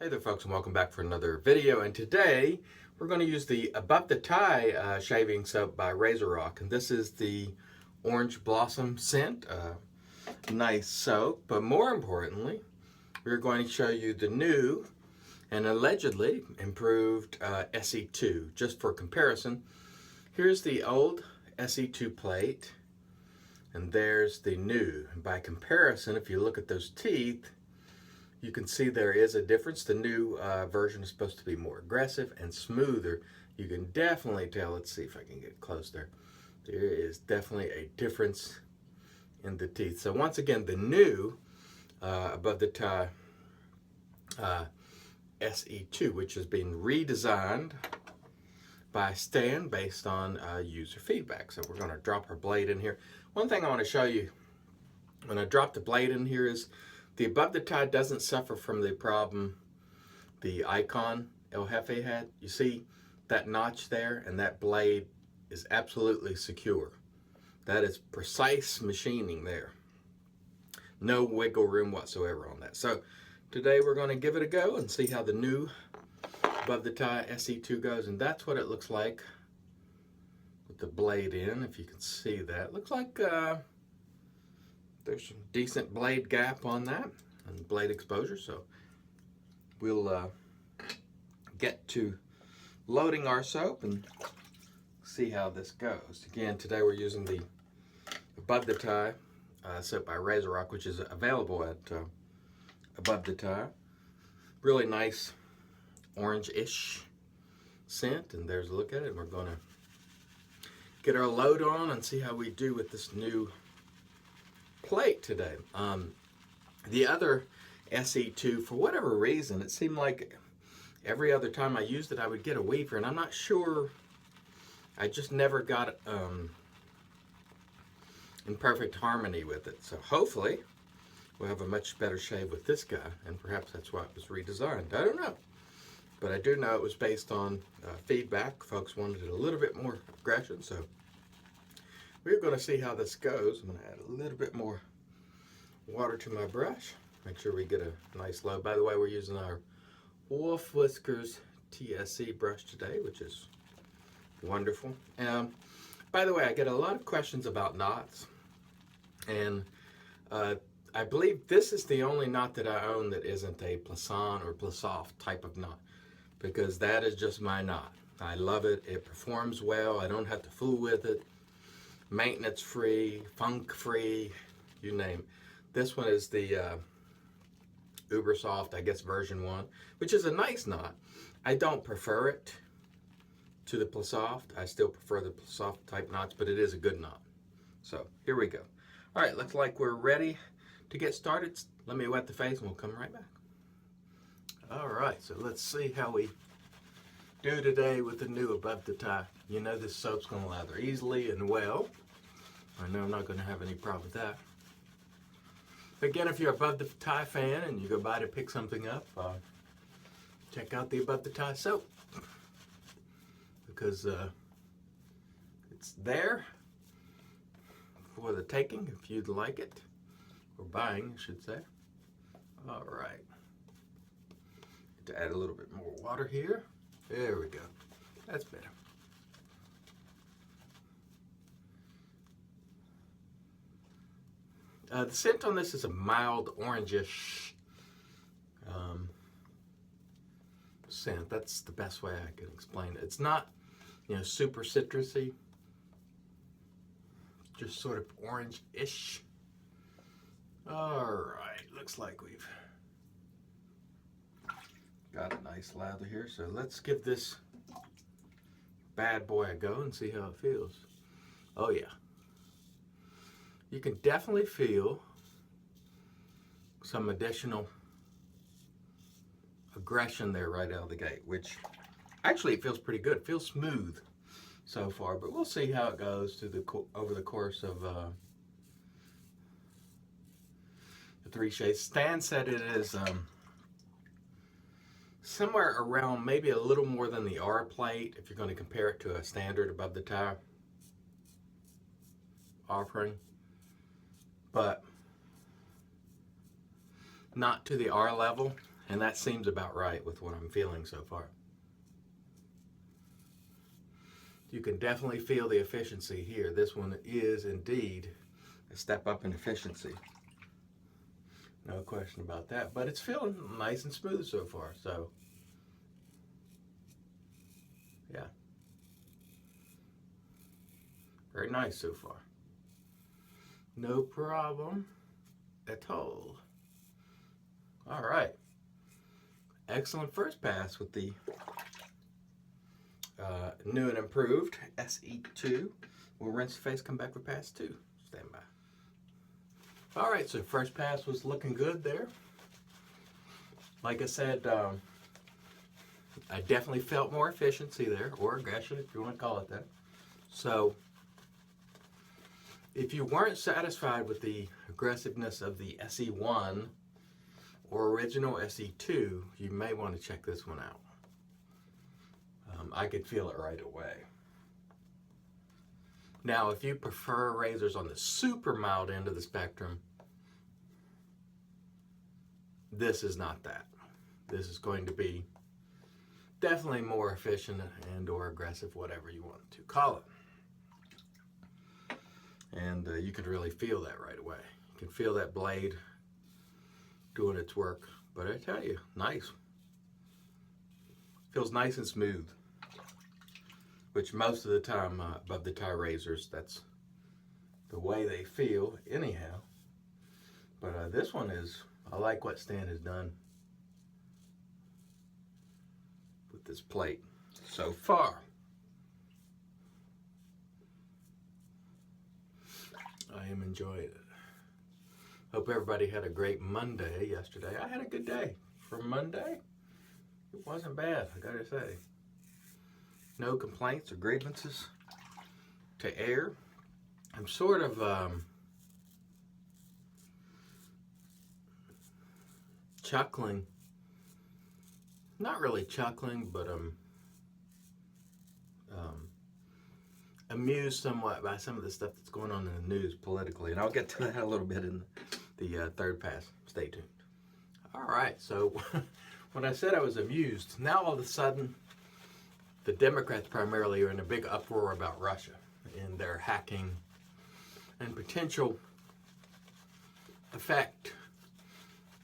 Hey there folks, and welcome back for another video. And today we're going to use the Above the Tie shaving soap by RazoRock, and this is the Orange Blossom scent. Nice soap, but more importantly we're going to show you the new and allegedly improved SE2. Just for comparison, here's the old SE2 plate and there's the new. And by comparison, if you look at those teeth, you can see there is a difference. The new version is supposed to be more aggressive and smoother. You can definitely tell. Let's see if I can get close there. There is definitely a difference in the teeth. So once again, the new Above the Tie SE2, which has been redesigned by Stan based on user feedback. So we're going to drop our blade in here. One thing I want to show you when I drop the blade in here is the Above the Tie doesn't suffer from the problem the Icon El Jefe had. You see that notch there, and that blade is absolutely secure. That is precise machining there. No wiggle room whatsoever on that. So today we're going to give it a go and see how the new Above the Tie SE2 goes, and that's what it looks like with the blade in, if you can see that. It looks like there's some decent blade gap on that and blade exposure, so we'll get to loading our soap and see how this goes. Again, today we're using the Above the Tie soap by RazoRock, which is available at Above the Tie. Really nice orange-ish scent, and there's a look at it. And we're going to get our load on and see how we do with this new plate today. The other SE2, for whatever reason, it seemed like every other time I used it I would get a weaver, and I'm not sure, I just never got it in perfect harmony with it. So hopefully we'll have a much better shave with this guy, and perhaps that's why it was redesigned. I don't know, but I do know it was based on feedback. Folks wanted it a little bit more aggression, so we're going to see how this goes. I'm going to add a little bit more water to my brush. Make sure we get a nice load. By the way, we're using our Wolf Whiskers TSC brush today, which is wonderful. By the way, I get a lot of questions about knots, and I believe this is the only knot that I own that isn't a Plisson or Plissoft type of knot, because that is just my knot. I love it. It performs well. I don't have to fool with it. Maintenance free, funk free, you name it. This one is the Uber Soft, I guess version 1, which is a nice knot. I don't prefer it to the Plissoft. I still prefer the Plissoft type knots, but it is a good knot. So here we go. All right, looks like we're ready to get started. Let me wet the face and we'll come right back. All right, so let's see how we do today with the new Above the Tie. You know this soap's going to lather easily and well. I know I'm not going to have any problem with that. Again, if you're Above the Tie fan and you go by to pick something up, check out the Above the Tie soap, because it's there for the taking if you'd like it, or buying, I should say. All right. To add a little bit more water here. There we go. That's better. The scent on this is a mild orangish scent. That's the best way I can explain it. It's not, super citrusy. Just sort of orange-ish. All right, looks like we've got a nice lather here. So let's give this bad boy a go and see how it feels. Oh yeah. You can definitely feel some additional aggression there right out of the gate, which actually it feels pretty good. It feels smooth so far, but we'll see how it goes over the course of the 3 shades. Stan said it is somewhere around maybe a little more than the R plate if you're going to compare it to a standard Above the Tie offering, but not to the R level. And that seems about right with what I'm feeling so far. You can definitely feel the efficiency here. This one is indeed a step up in efficiency. No question about that. But it's feeling nice and smooth so far. So, yeah. Very nice so far. No problem at all. All right. Excellent first pass with the new and improved SE2. We'll rinse the face, come back for pass 2. Stand by. All right, so first pass was looking good there. Like I said, I definitely felt more efficiency there, or aggression if you want to call it that. So if you weren't satisfied with the aggressiveness of the SE1 or original SE2, you may want to check this one out. I could feel it right away. Now, if you prefer razors on the super mild end of the spectrum, this is not that. This is going to be definitely more efficient and or aggressive, whatever you want to call it. And you can really feel that right away. You can feel that blade doing its work. But I tell you, nice. Feels nice and smooth. Which most of the time, above the tie razors, that's the way they feel anyhow. But this one is, I like what Stan has done with this plate so far. I am enjoying it. Hope everybody had a great Monday yesterday. I had a good day. For Monday, it wasn't bad, I gotta say. No complaints or grievances to air. I'm sort of chuckling. Not really chuckling, but amused somewhat by some of the stuff that's going on in the news politically. And I'll get to that a little bit in the third pass. Stay tuned. All right, so when I said I was amused, now all of a sudden, the Democrats primarily are in a big uproar about Russia and their hacking and potential effect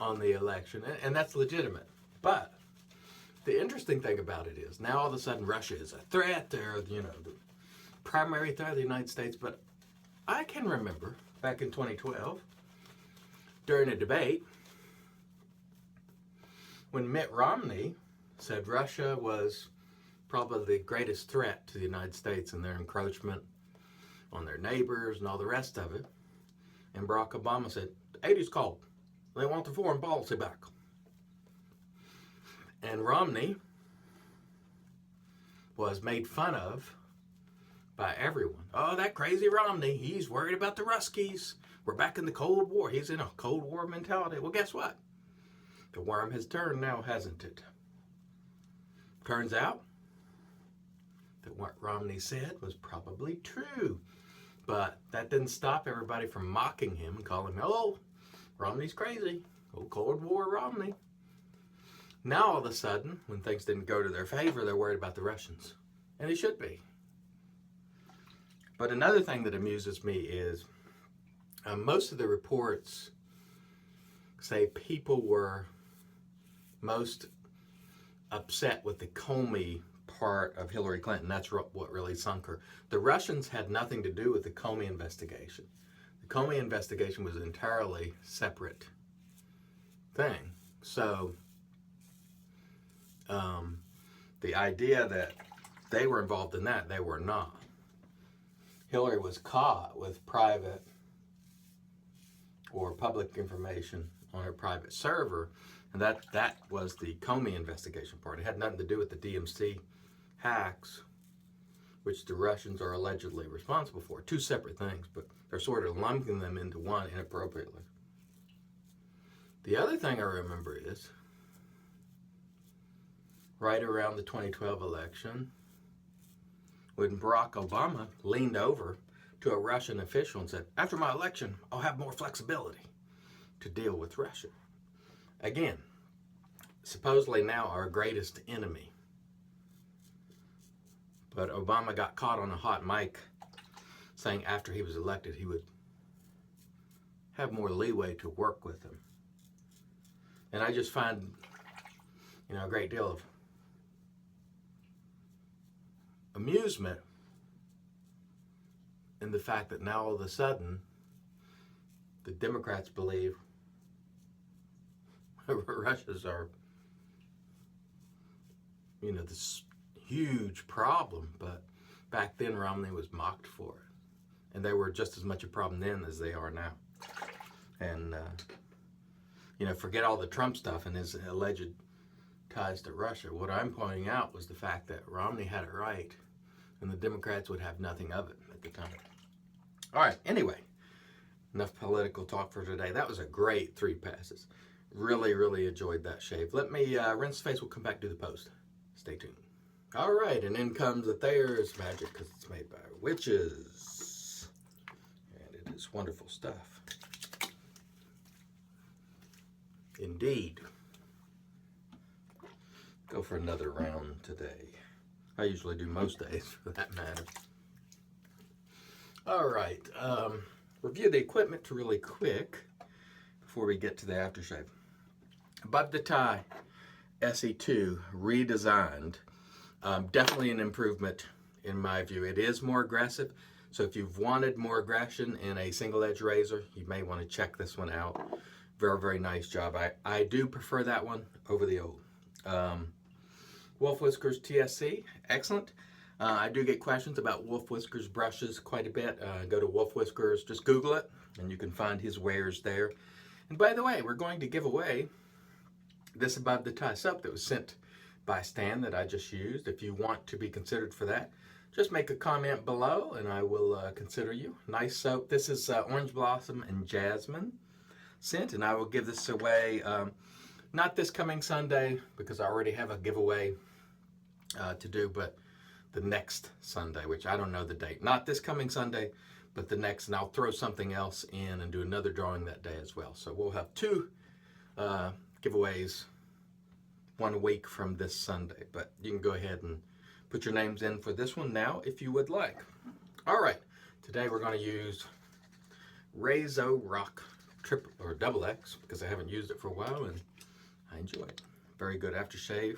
on the election. And that's legitimate. But the interesting thing about it is now all of a sudden Russia is a threat. They're, the primary threat of the United States. But I can remember back in 2012 during a debate when Mitt Romney said Russia was probably the greatest threat to the United States and their encroachment on their neighbors and all the rest of it. And Barack Obama said, the 80s called. They want the foreign policy back. And Romney was made fun of by everyone. Oh, that crazy Romney, he's worried about the Ruskies. We're back in the Cold War. He's in a Cold War mentality. Well, guess what? The worm has turned now, hasn't it? Turns out that what Romney said was probably true. But that didn't stop everybody from mocking him and calling him, oh, Romney's crazy. Oh, Cold War Romney. Now, all of a sudden, when things didn't go to their favor, they're worried about the Russians. And they should be. But another thing that amuses me is most of the reports say people were most upset with the Comey part of Hillary Clinton. That's what really sunk her. The Russians had nothing to do with the Comey investigation. The Comey investigation was an entirely separate thing. So the idea that they were involved in that, they were not. Hillary was caught with private or public information on her private server, and that was the Comey investigation part. It had nothing to do with the DMC hacks, which the Russians are allegedly responsible for. Two separate things, but they're sort of lumping them into one inappropriately. The other thing I remember is right around the 2012 election, when Barack Obama leaned over to a Russian official and said, after my election, I'll have more flexibility to deal with Russia. Again, supposedly now our greatest enemy. But Obama got caught on a hot mic saying after he was elected he would have more leeway to work with him. And I just find, a great deal of amusement in the fact that now all of a sudden the Democrats believe Russia's are, this huge problem, but back then Romney was mocked for it. And they were just as much a problem then as they are now. And, forget all the Trump stuff and his alleged ties to Russia. What I'm pointing out was the fact that Romney had it right, and the Democrats would have nothing of it at the time. All right, anyway, enough political talk for today. That was a great 3 passes. Really, really enjoyed that shave. Let me rinse the face. We'll come back to the post. Stay tuned. All right, and in comes the Thayer's Magic because it's made by witches. And it is wonderful stuff. Indeed. Go for another round today. I usually do most days for that matter. All right, review the equipment really quick before we get to the aftershave. Above the tie, SE2 redesigned. Definitely an improvement in my view. It is more aggressive, so if you've wanted more aggression in a single edge razor, you may want to check this one out. Very, very nice job. I do prefer that one over the old. Wolf Whiskers TSC, excellent. I do get questions about Wolf Whiskers brushes quite a bit. Go to Wolf Whiskers, just Google it, and you can find his wares there. And by the way, we're going to give away this Above the Tie soap that was sent by Stan that I just used. If you want to be considered for that, just make a comment below and I will consider you. Nice soap. This is Orange Blossom and Jasmine scent, and I will give this away not this coming Sunday because I already have a giveaway to do, but the next Sunday, which I don't know the date. Not this coming Sunday, but the next, and I'll throw something else in and do another drawing that day as well. So we'll have 2 giveaways 1 week from this Sunday, but you can go ahead and put your names in for this one now if you would like. All right, today we're going to use Rezo Rock Triple or Double X because I haven't used it for a while and I enjoy it. Very good aftershave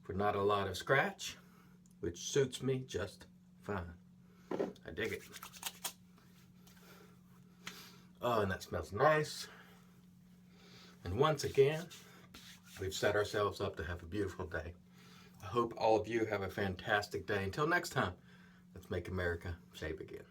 for not a lot of scratch, which suits me just fine. I dig it. Oh, and that smells nice. And once again, we've set ourselves up to have a beautiful day. I hope all of you have a fantastic day. Until next time, let's make America shave again.